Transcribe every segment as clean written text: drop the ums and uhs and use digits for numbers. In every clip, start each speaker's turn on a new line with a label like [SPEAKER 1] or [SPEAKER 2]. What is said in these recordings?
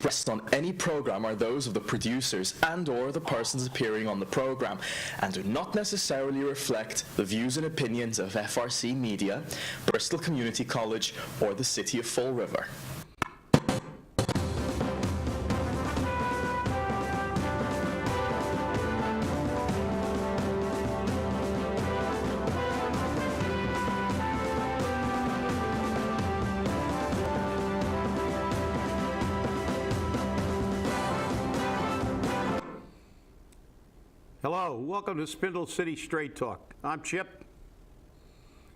[SPEAKER 1] expressed on any program are those of the producers and/or the persons appearing on the program, and do not necessarily reflect the views and opinions of FRC Media, Bristol Community College, or the City of Fall River.
[SPEAKER 2] Hello, welcome to Spindle City Straight Talk. I'm Chip,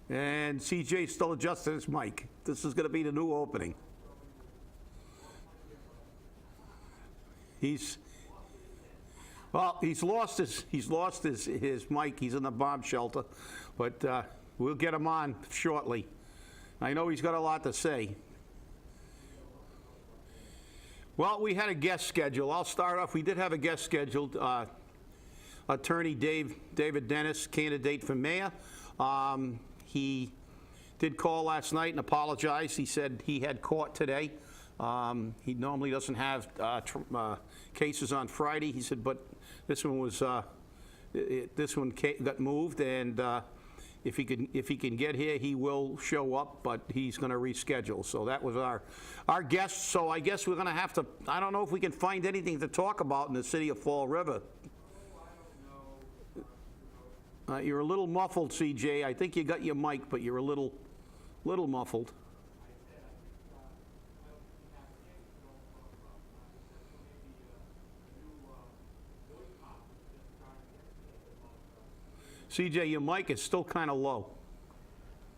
[SPEAKER 2] and CJ's still adjusting his mic. This is going to be the new opening. He's lost his mic. He's in the bomb shelter, but we'll get him on shortly. I know he's got a lot to say. Well, we had a guest scheduled. I'll start off. We did have a guest scheduled. Attorney David Dennis, candidate for mayor. He did call last night and apologize. He said he had court today. He normally doesn't have cases on Friday. He said, but this one was got moved, and if he can get here, he will show up, but he's going to reschedule. So that was our guest. So I guess we're going to have to. I don't know if we can find anything to talk about in the city of Fall River. You're a little muffled, CJ. I think you got your mic, but you're a little muffled. CJ, your mic is still kind of low.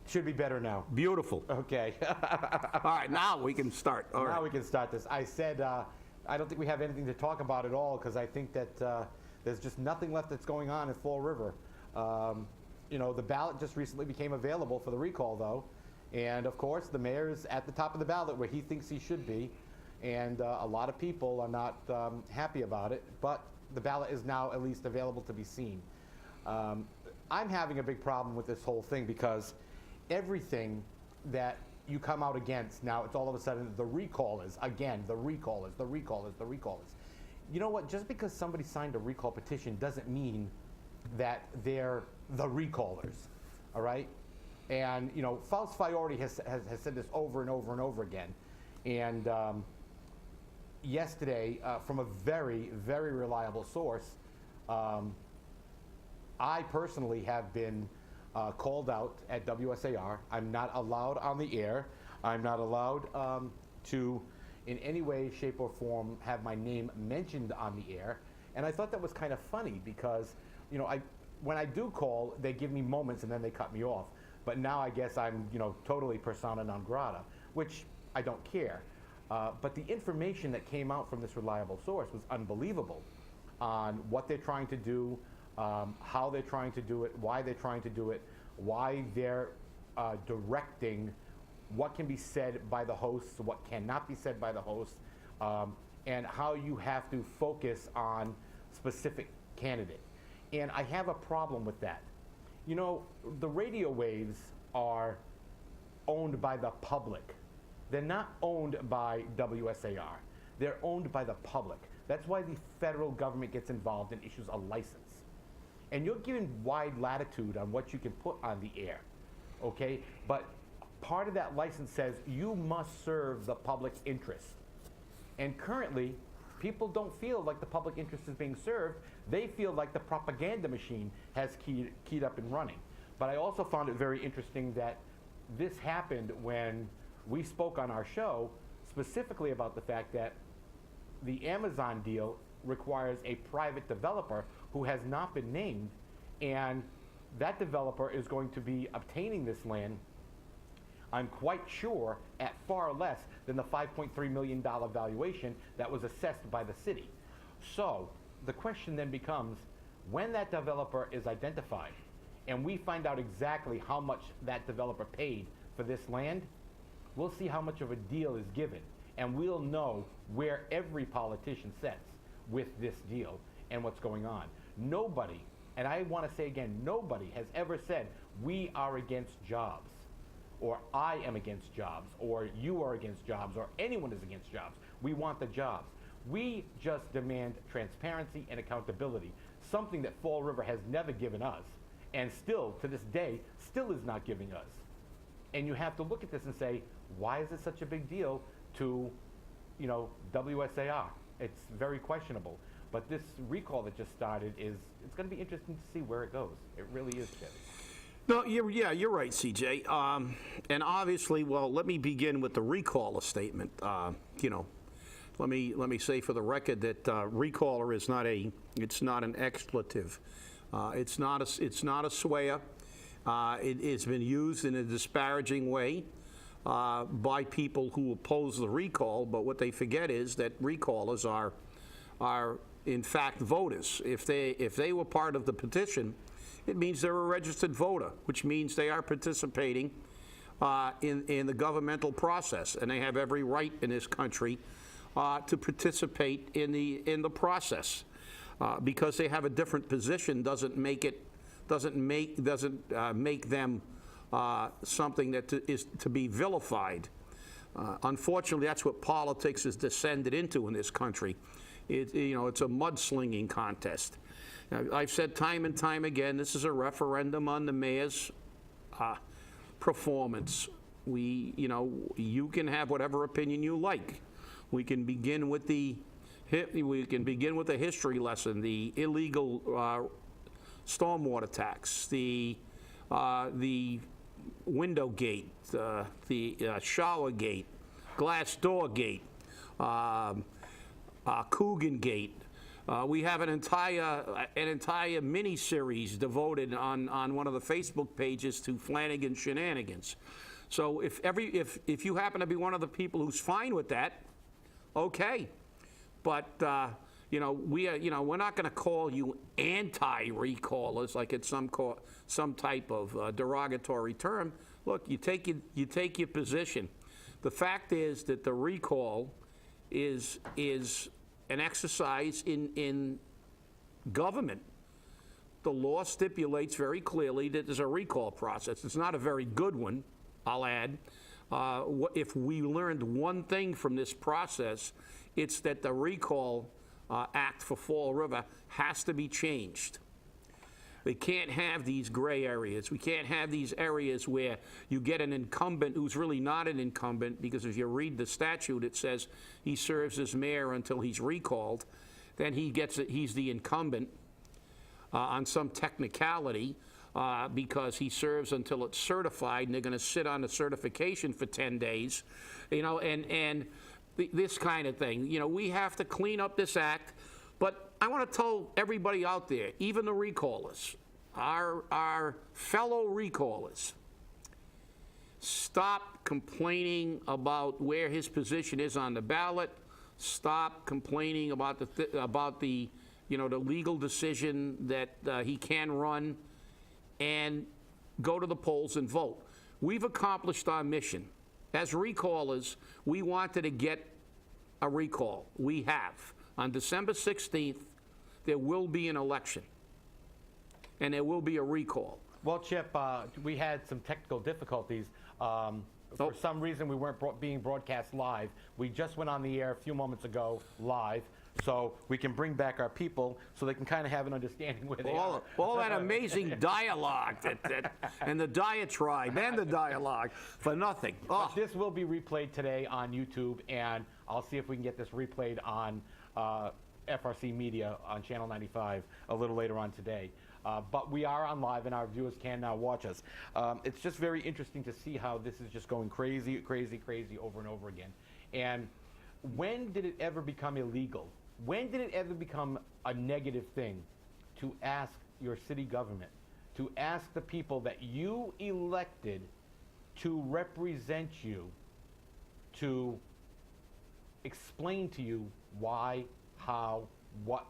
[SPEAKER 3] Should be better now.
[SPEAKER 2] Beautiful.
[SPEAKER 3] Okay.
[SPEAKER 2] All right, now we can start. All right.
[SPEAKER 3] Now we can start this. I said I don't think we have anything to talk about at all because I think that there's just nothing left that's going on in Fall River. You know, the ballot just recently became available for the recall, though, and of course the mayor's at the top of the ballot where he thinks he should be, and a lot of people are not happy about it, but the ballot is now at least available to be seen. I'm having a big problem with this whole thing because everything that you come out against, now it's all of a sudden the recall is, again, the recall is. You know what, just because somebody signed a recall petition doesn't mean that they're the recallers, all right? And, you know, Faust Fiordi has said this over and over and over again. And yesterday, from a very, very reliable source, I personally have been called out at WSAR. I'm not allowed on the air. I'm not allowed to, in any way, shape, or form, have my name mentioned on the air. And I thought that was kind of funny because, you know, when I do call, they give me moments and then they cut me off. But now I guess I'm, you know, totally persona non grata, which I don't care. But the information that came out from this reliable source was unbelievable on what they're trying to do, how they're trying to do it, why they're trying to do it, why they're directing what can be said by the hosts, what cannot be said by the hosts, and how you have to focus on specific candidate. And I have a problem with that. You know, the radio waves are owned by the public. They're not owned by WSAR. They're owned by the public. That's why the federal government gets involved and issues a license. And you're given wide latitude on what you can put on the air, okay? But part of that license says you must serve the public's interest. And currently, people don't feel like the public interest is being served. They feel like the propaganda machine has keyed up and running. But I also found it very interesting that this happened when we spoke on our show specifically about the fact that the Amazon deal requires a private developer who has not been named, and that developer is going to be obtaining this land, I'm quite sure, at far less than the $5.3 million valuation that was assessed by the city. So the question then becomes, when that developer is identified and we find out exactly how much that developer paid for this land, we'll see how much of a deal is given, and we'll know where every politician sits with this deal and what's going on. Nobody, and I want to say again, nobody has ever said we are against jobs. or I am against jobs, or you are against jobs, or anyone is against jobs. We want the jobs. We just demand transparency and accountability, something that Fall River has never given us, and still, to this day, still is not giving us. And you have to look at this and say, why is it such a big deal to, WSAR? It's very questionable. But this recall that just started it's going to be interesting to see where it goes. It really is, Chevy.
[SPEAKER 2] No, you're right, CJ. And obviously, well, let me begin with the recall statement. Let me say for the record that recaller is it's not an expletive. It's not a swear. It has been used in a disparaging way by people who oppose the recall. But what they forget is that recallers are in fact voters. If they were part of the petition, it means they're a registered voter, which means they are participating in the governmental process, and they have every right in this country to participate in the process. Because they have a different position doesn't make them something that is to be vilified. Unfortunately, that's what politics has descended into in this country. It's a mudslinging contest. Now, I've said time and time again, this is a referendum on the mayor's performance. You can have whatever opinion you like. We can begin with the history lesson, the illegal stormwater tax, the window gate, the shower gate, glass door gate, Coogan gate. We have an entire mini-series devoted on one of the Facebook pages to Flanagan shenanigans. So if you happen to be one of the people who's fine with that, okay. But we're not going to call you anti-recallers like it's some type of derogatory term. Look, you take your position. The fact is that the recall is an exercise in government. The law stipulates very clearly that there's a recall process. It's not a very good one, I'll add. If we learned one thing from this process, it's that the recall act for Fall River has to be changed. We can't have these gray areas. We can't have these areas where you get an incumbent who's really not an incumbent, because if you read the statute, it says he serves as mayor until he's recalled. Then he's the incumbent on some technicality because he serves until it's certified, and they're going to sit on the certification for 10 days, and this kind of thing. We have to clean up this act. But I want to tell everybody out there, even the recallers, our fellow recallers, stop complaining about where his position is on the ballot. Stop complaining about the legal decision that he can run, and go to the polls and vote. We've accomplished our mission. As recallers, we wanted to get a recall. We have. On December 16th, there will be an election, and there will be a recall.
[SPEAKER 3] Well, Chip, we had some technical difficulties. For some reason, we weren't being broadcast live. We just went on the air a few moments ago live, so we can bring back our people so they can kind of have an understanding where they are.
[SPEAKER 2] All that amazing dialogue and the diatribe and the dialogue for nothing.
[SPEAKER 3] But this will be replayed today on YouTube, and I'll see if we can get this replayed on FRC Media on Channel 95 a little later on today. But we are on live, and our viewers can now watch us. It's just very interesting to see how this is just going crazy, crazy, crazy over and over again. And when did it ever become illegal? When did it ever become a negative thing to ask your city government, to ask the people that you elected to represent you, to explain to you why, how, what,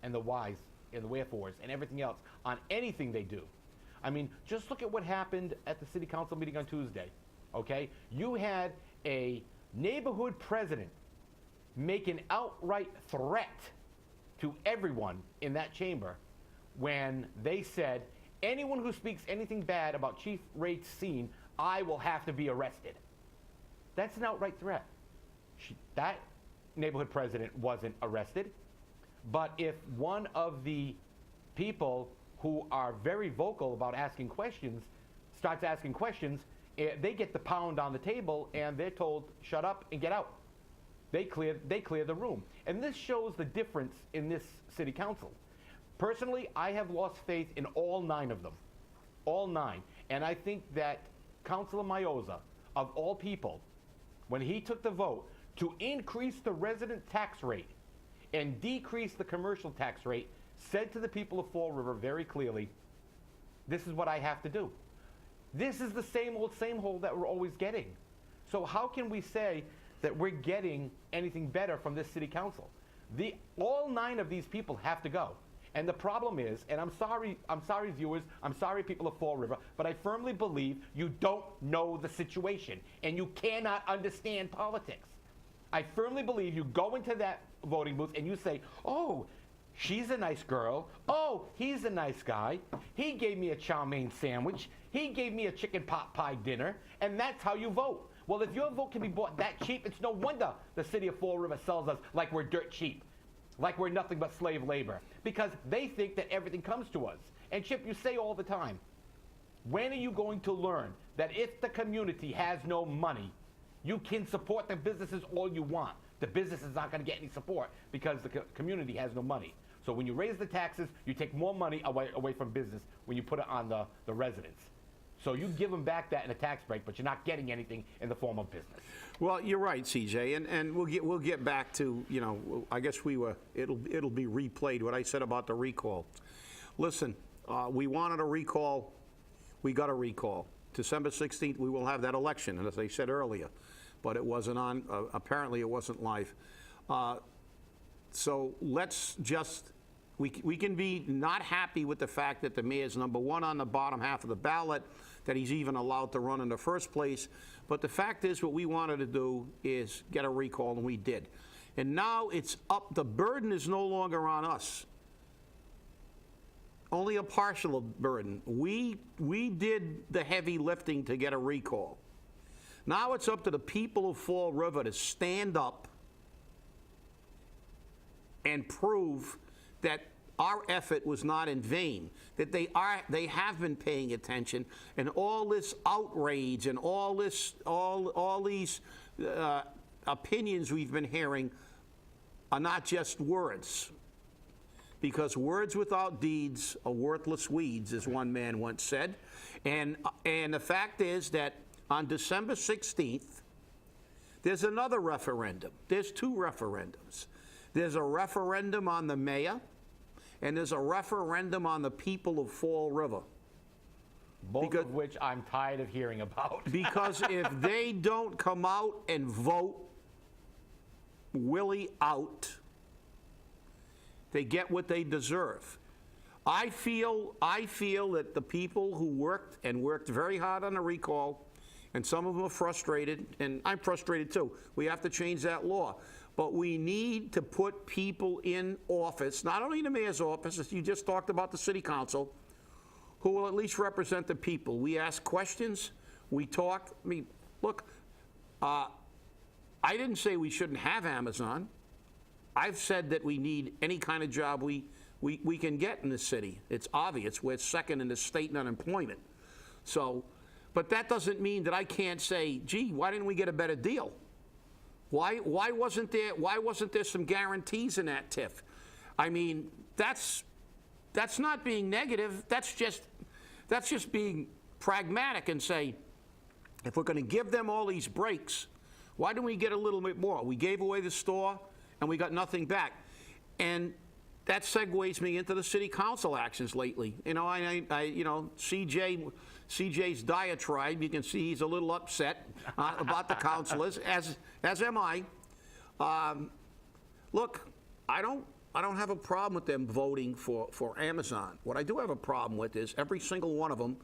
[SPEAKER 3] and the whys, and the wherefores, and everything else on anything they do? I mean, just look at what happened at the city council meeting on Tuesday, okay? You had a neighborhood president make an outright threat to everyone in that chamber when they said, anyone who speaks anything bad about Chief Racine, I will have to be arrested. That's an outright threat. That neighborhood president wasn't arrested. But if one of the people who are very vocal about asking questions starts asking questions, they get the pound on the table and they're told, shut up and get out. They clear the room. And this shows the difference in this city council. Personally, I have lost faith in all 9 of them. All 9. And I think that Councilor Maioza, of all people, when he took the vote to increase the resident tax rate and decrease the commercial tax rate, said to the people of Fall River very clearly, this is what I have to do. This is the same old that we're always getting. So how can we say that we're getting anything better from this city council? All 9 of these people have to go. And the problem is, and I'm sorry viewers, I'm sorry people of Fall River, but I firmly believe you don't know the situation and you cannot understand politics. I firmly believe you go into that voting booth and you say, oh, she's a nice girl. Oh, he's a nice guy. He gave me a chow mein sandwich. He gave me a chicken pot pie dinner. And that's how you vote. Well, if your vote can be bought that cheap, it's no wonder the city of Fall River sells us like we're dirt cheap, like we're nothing but slave labor, because they think that everything comes to us. And Chip, you say all the time, when are you going to learn that if the community has no money, you can support the businesses all you want? The business is not going to get any support because the community has no money. So when you raise the taxes, you take more money away from business when you put it on the residents. So you give them back that in a tax break, but you're not getting anything in the form of business.
[SPEAKER 2] Well, you're right, CJ, and we'll get back to, you know, I guess it'll be replayed what I said about the recall. Listen, we wanted a recall, we got a recall. December 16th, we will have that election, and as I said earlier, but it wasn't on. Apparently, it wasn't live. So let's just. We can be not happy with the fact that the mayor's number 1 on the bottom half of the ballot, that he's even allowed to run in the first place. But the fact is, what we wanted to do is get a recall, and we did. And now it's up, the burden is no longer on us. Only a partial burden. We did the heavy lifting to get a recall. Now it's up to the people of Fall River to stand up and prove that our effort was not in vain, that they have been paying attention, and all this outrage and all these opinions we've been hearing are not just words, because words without deeds are worthless weeds, as one man once said. And the fact is that on December 16th, there's another referendum. There's 2 referendums. There's a referendum on the mayor, and there's a referendum on the people of Fall River.
[SPEAKER 3] Both of which I'm tired of hearing about.
[SPEAKER 2] Because if they don't come out and vote Willie out, they get what they deserve. I feel that the people who worked very hard on the recall, and some of them are frustrated, and I'm frustrated too. We have to change that law. But we need to put people in office, not only the mayor's office, as you just talked about the city council, who will at least represent the people. We ask questions, we talk. I mean, look, I didn't say we shouldn't have Amazon. I've said that we need any kind of job we can get in the city. It's obvious. We're second in the state in unemployment. So, but that doesn't mean that I can't say, gee, why didn't we get a better deal? Why wasn't there some guarantees in that TIF? I mean, that's not being negative. That's just being pragmatic and say, if we're going to give them all these breaks, why don't we get a little bit more? We gave away the store and we got nothing back. And that segues me into the city council actions lately. You know, CJ's diatribe, you can see he's a little upset about the councilors, as am I. Look, I don't have a problem with them voting for Amazon. What I do have a problem with is every single one of them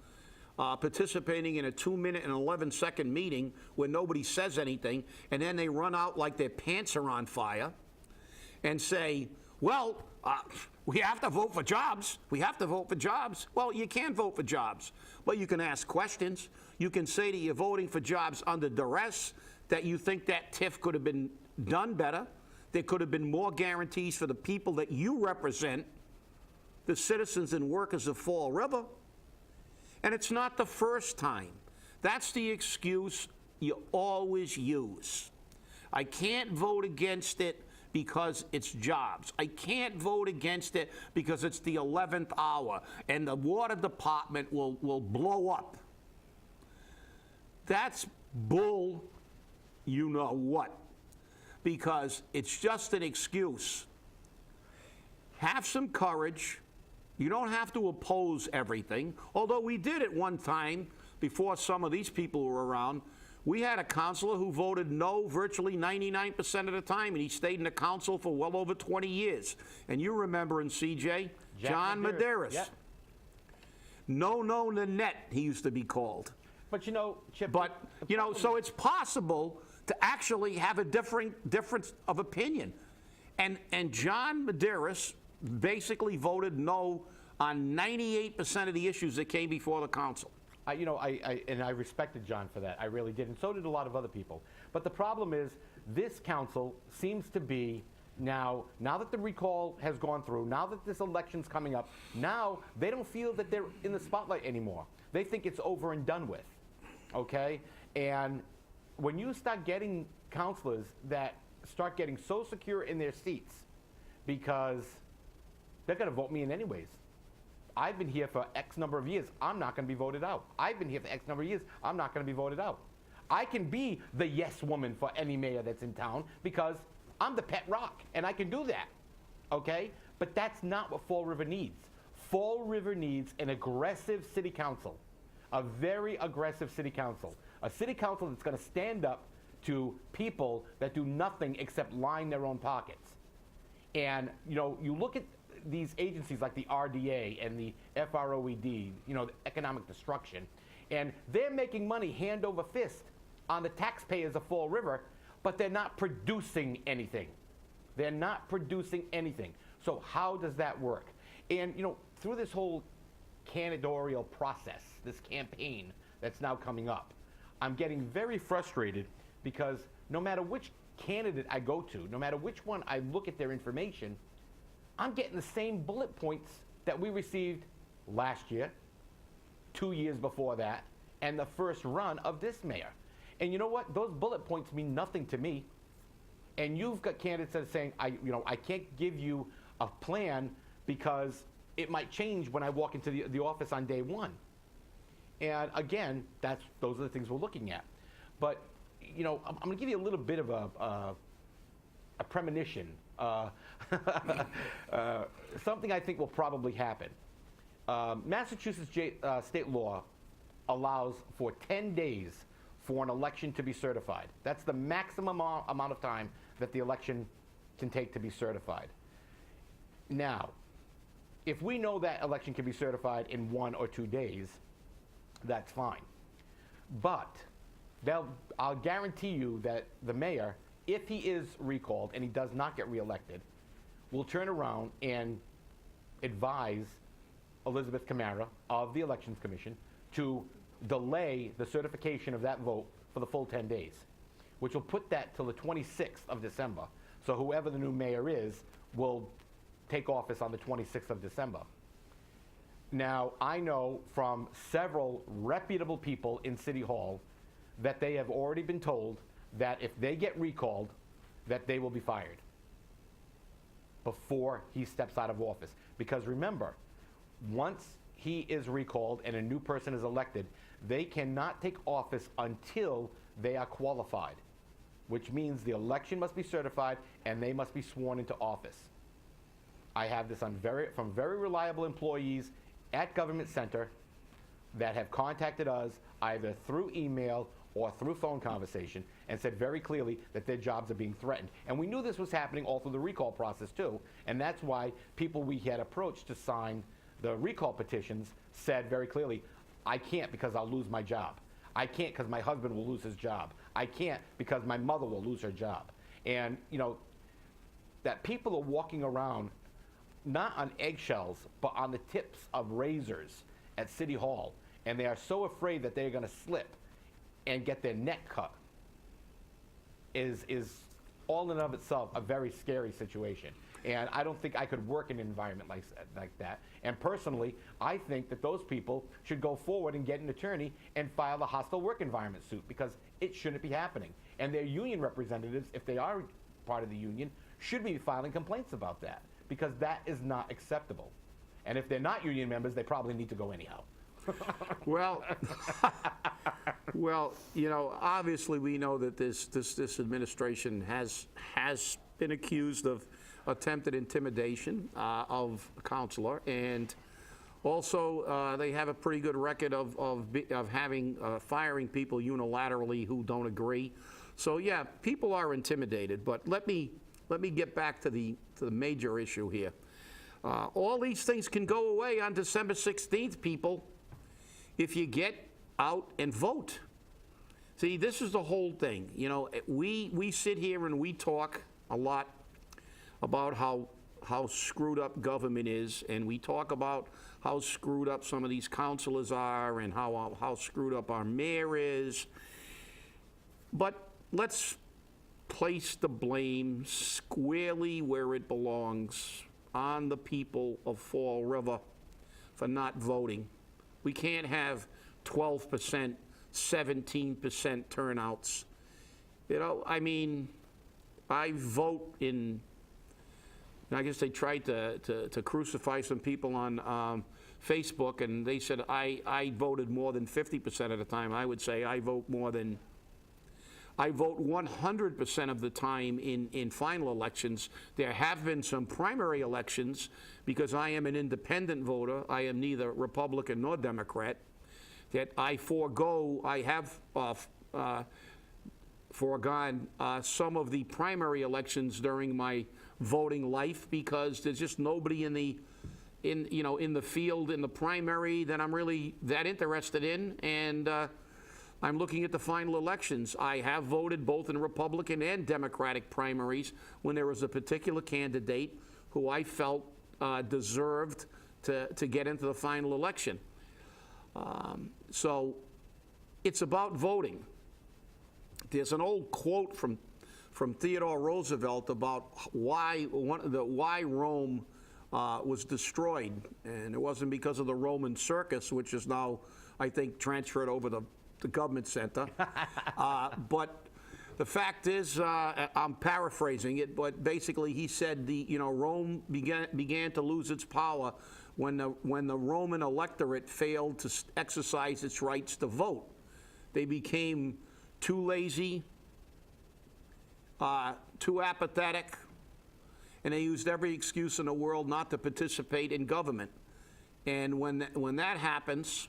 [SPEAKER 2] participating in a 2-minute and 11-second meeting where nobody says anything, and then they run out like their pants are on fire and say, well, we have to vote for jobs. We have to vote for jobs. Well, you can vote for jobs, but you can ask questions. You can say that you're voting for jobs under duress, that you think that TIF could have been done better. There could have been more guarantees for the people that you represent, the citizens and workers of Fall River. And it's not the first time. That's the excuse you always use. I can't vote against it because it's jobs. I can't vote against it because it's the 11th hour and the water department will blow up. That's bull, you know what, because it's just an excuse. Have some courage. You don't have to oppose everything, although we did at one time before some of these people were around. We had a councilor who voted no virtually 99% of the time, and he stayed in the council for well over 20 years. And you remember in CJ, John Medeiros.
[SPEAKER 3] Yep.
[SPEAKER 2] No Nanette, he used to be called.
[SPEAKER 3] But you know, Chip.
[SPEAKER 2] But, you know, so it's possible to actually have a difference of opinion. And John Medeiros basically voted no on 98% of the issues that came before the council.
[SPEAKER 3] I respected John for that. I really did, and so did a lot of other people. But the problem is, this council seems to be now that the recall has gone through, now that this election's coming up, now they don't feel that they're in the spotlight anymore. They think it's over and done with, okay? And when you start getting councilors that start getting so secure in their seats because they're going to vote me in anyways. I've been here for X number of years. I'm not going to be voted out. I've been here for X number of years. I'm not going to be voted out. I can be the yes woman for any mayor that's in town because I'm the pet rock, and I can do that, okay? But that's not what Fall River needs. Fall River needs an aggressive city council, a very aggressive city council, a city council that's going to stand up to people that do nothing except line their own pockets. And, you know, you look at these agencies like the RDA and the FROED, you know, the economic destruction, and they're making money hand over fist on the taxpayers of Fall River, but they're not producing anything. They're not producing anything. So how does that work? And, you know, through this whole candidatorial process, this campaign that's now coming up, I'm getting very frustrated because no matter which candidate I go to, no matter which one I look at their information, I'm getting the same bullet points that we received last year, 2 years before that, and the first run of this mayor. And you know what? Those bullet points mean nothing to me. And you've got candidates that are saying, I can't give you a plan because it might change when I walk into the office on day one. And again, those are the things we're looking at. But, you know, I'm going to give you a little bit of a premonition. Something I think will probably happen. Massachusetts state law allows for 10 days for an election to be certified. That's the maximum amount of time that the election can take to be certified. Now, if we know that election can be certified in 1 or 2 days, that's fine. But I'll guarantee you that the mayor, if he is recalled and he does not get reelected, will turn around and advise Elizabeth Camara of the Elections Commission to delay the certification of that vote for the full 10 days, which will put that till the 26th of December. So whoever the new mayor is will take office on the 26th of December. Now, I know from several reputable people in City Hall that they have already been told that if they get recalled, that they will be fired before he steps out of office. Because remember, once he is recalled and a new person is elected, they cannot take office until they are qualified, which means the election must be certified and they must be sworn into office. I have this from very reliable employees at Government Center that have contacted us either through email or through phone conversation and said very clearly that their jobs are being threatened. And we knew this was happening all through the recall process too, and that's why people we had approached to sign the recall petitions said very clearly, I can't because I'll lose my job. I can't because my husband will lose his job. I can't because my mother will lose her job. And, you know, that people are walking around not on eggshells, but on the tips of razors at City Hall, and they are so afraid that they're going to slip and get their neck cut is all in and of itself a very scary situation. And I don't think I could work in an environment like that. And personally, I think that those people should go forward and get an attorney and file a hostile work environment suit, because it shouldn't be happening. And their union representatives, if they are part of the union, should be filing complaints about that, because that is not acceptable. And if they're not union members, they probably need to go anyhow.
[SPEAKER 2] Well, well, you know, obviously we know that this administration has been accused of attempted intimidation of a counselor, and also they have a pretty good record of having firing people unilaterally who don't agree. So yeah, people are intimidated. But let me get back to the major issue here. All these things can go away on December 16th, people, if you get out and vote. See, this is the whole thing. You know, we sit here and we talk a lot about how screwed up government is, and we talk about how screwed up some of these councilors are and how screwed up our mayor is. But let's place the blame squarely where it belongs, on the people of Fall River for not voting. We can't have 12%, 17% turnouts. You know, I mean, I vote in, I guess they tried to crucify some people on Facebook, and they said I voted more than 50% of the time. I would say I vote 100% of the time in final elections. There have been some primary elections, because I am an independent voter. I am neither Republican nor Democrat, that I have foregone some of the primary elections during my voting life, because there's just nobody in the field in the primary that I'm really that interested in, and I'm looking at the final elections. I have voted both in Republican and Democratic primaries when there was a particular candidate who I felt deserved to get into the final election. So it's about voting. There's an old quote from Theodore Roosevelt about why Rome was destroyed, and it wasn't because of the Roman circus, which is now, I think, transferred over to the government center. But the fact is, I'm paraphrasing it, but basically he said Rome began to lose its power when the Roman electorate failed to exercise its rights to vote. They became too lazy, too apathetic, and they used every excuse in the world not to participate in government. And when that happens,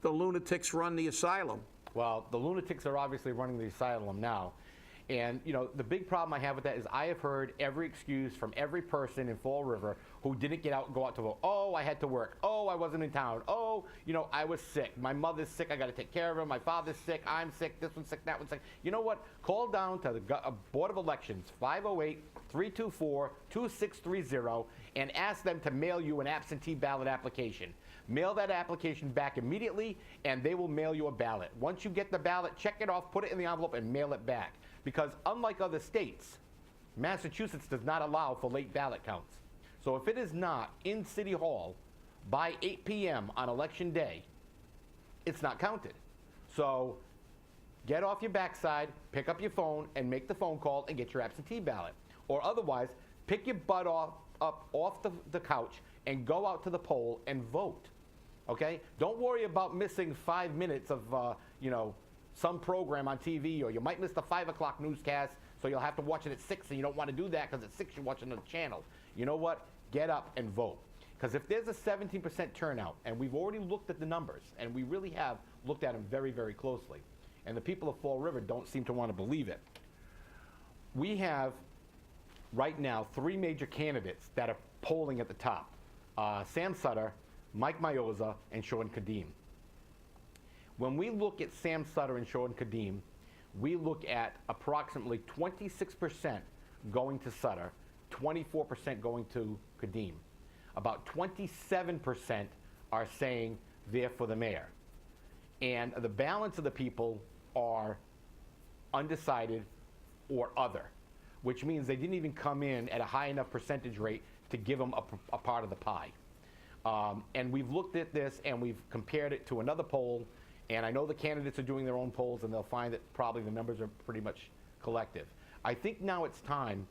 [SPEAKER 2] the lunatics run the asylum.
[SPEAKER 3] Well, the lunatics are obviously running the asylum now. And, you know, the big problem I have with that is I have heard every excuse from every person in Fall River who didn't go out to vote. Oh, I had to work. Oh, I wasn't in town. Oh, I was sick. My mother's sick. I got to take care of her. My father's sick. I'm sick. This one's sick. That one's sick. You know what? Call down to the Board of Elections, 508-324-2630, and ask them to mail you an absentee ballot application. Mail that application back immediately, and they will mail you a ballot. Once you get the ballot, check it off, put it in the envelope, and mail it back. Because unlike other states, Massachusetts does not allow for late ballot counts. So if it is not in City Hall by 8 p.m. on Election Day, it's not counted. So get off your backside, pick up your phone, and make the phone call and get your absentee ballot. Or otherwise, pick your butt up off the couch and go out to the poll and vote. Okay? Don't worry about missing 5 minutes of, some program on TV, or you might miss the 5 o'clock newscast, so you'll have to watch it at 6, and you don't want to do that because at 6 you're watching another channel. You know what? Get up and vote. Because if there's a 17% turnout, and we've already looked at the numbers, and we really have looked at them very, very closely, and the people of Fall River don't seem to want to believe it, we have right now 3 major candidates that are polling at the top. Sam Sutter, Mike Mioza, and Sean Kadim. When we look at Sam Sutter and Sean Kadim, we look at approximately 26% going to Sutter, 24% going to Kadeem. About 27% are saying they're for the mayor. And the balance of the people are undecided or other, which means they didn't even come in at a high enough percentage rate to give them a part of the pie. And we've looked at this and we've compared it to another poll, and I know the candidates are doing their own polls and they'll find that probably the numbers are pretty much collective. I think now it's time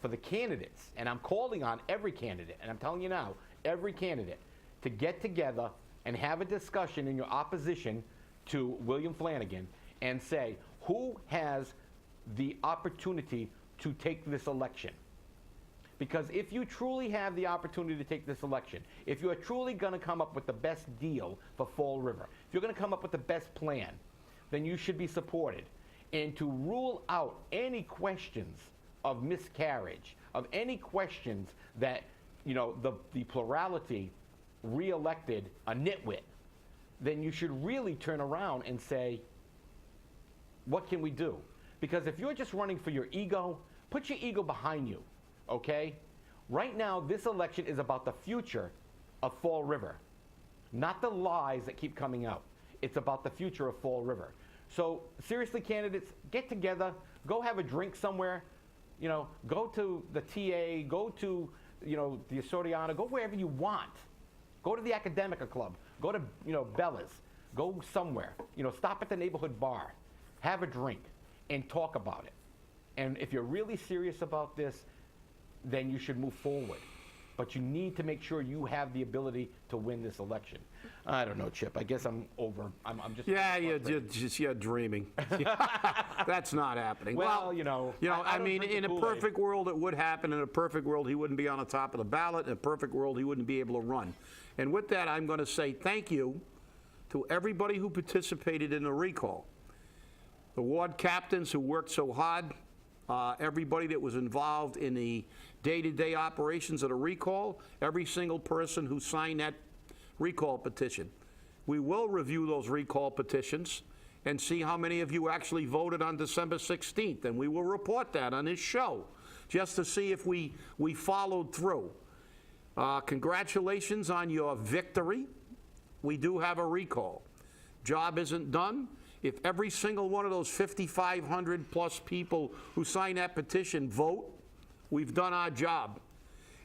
[SPEAKER 3] for the candidates, and I'm calling on every candidate, and I'm telling you now, every candidate, to get together and have a discussion in your opposition to William Flanagan and say, who has the opportunity to take this election? Because if you truly have the opportunity to take this election, if you are truly going to come up with the best deal for Fall River, if you're going to come up with the best plan, then you should be supported. And to rule out any questions of miscarriage, of any questions that, you know, the plurality re-elected a nitwit, then you should really turn around and say, what can we do? Because if you're just running for your ego, put your ego behind you, okay? Right now, this election is about the future of Fall River, not the lies that keep coming out. It's about the future of Fall River. So seriously, candidates, get together, go have a drink somewhere, you know, go to the TA, go to, you know, the Soriana, go wherever you want. Go to the Academica Club, go to, you know, Bella's, go somewhere, you know, stop at the neighborhood bar, have a drink, and talk about it. And if you're really serious about this, then you should move forward. But you need to make sure you have the ability to win this election. I don't know, Chip. I guess I'm over. I'm just.
[SPEAKER 2] Yeah, you're dreaming. That's not happening.
[SPEAKER 3] Well, you know.
[SPEAKER 2] I mean, in a perfect world, it would happen. In a perfect world, he wouldn't be on the top of the ballot. In a perfect world, he wouldn't be able to run. And with that, I'm going to say thank you to everybody who participated in the recall. The ward captains who worked so hard, everybody that was involved in the day-to-day operations of the recall, every single person who signed that recall petition. We will review those recall petitions and see how many of you actually voted on December 16th, and we will report that on this show, just to see if we followed through. Congratulations on your victory. We do have a recall. Job isn't done. If every single one of those 5,500 plus people who signed that petition vote, we've done our job.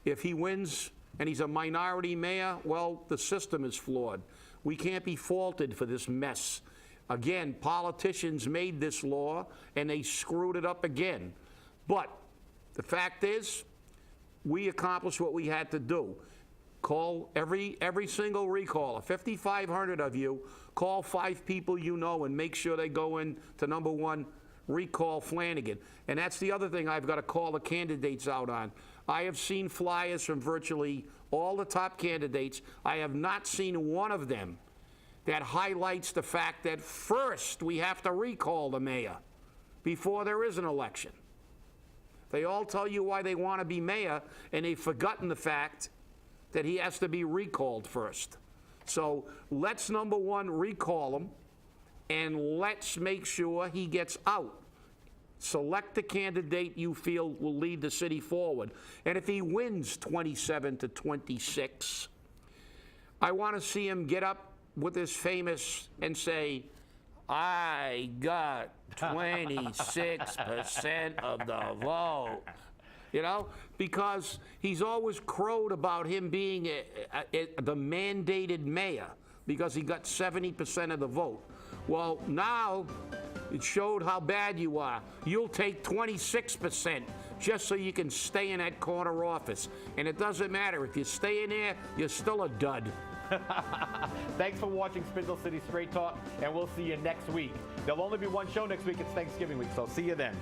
[SPEAKER 2] If he wins and he's a minority mayor, well, the system is flawed. We can't be faulted for this mess. Again, politicians made this law and they screwed it up again. But the fact is, we accomplished what we had to do. Call every single recaller, 5,500 of you, call 5 people you know and make sure they go in to number 1, recall Flanagan. And that's the other thing I've got to call the candidates out on. I have seen flyers from virtually all the top candidates. I have not seen one of them that highlights the fact that first we have to recall the mayor before there is an election. They all tell you why they want to be mayor, and they've forgotten the fact that he has to be recalled first. So let's, number 1, recall him, and let's make sure he gets out. Select the candidate you feel will lead the city forward. And if he wins 27-26, I want to see him get up with his famous and say, I got 26% of the vote. You know, because he's always crowed about him being the mandated mayor because he got 70% of the vote. Well, now it showed how bad you are. You'll take 26% just so you can stay in that corner office. And it doesn't matter. If you stay in there, you're still a dud.
[SPEAKER 3] Thanks for watching Spindle City Straight Talk, and we'll see you next week. There'll only be one show next week. It's Thanksgiving week, so see you then.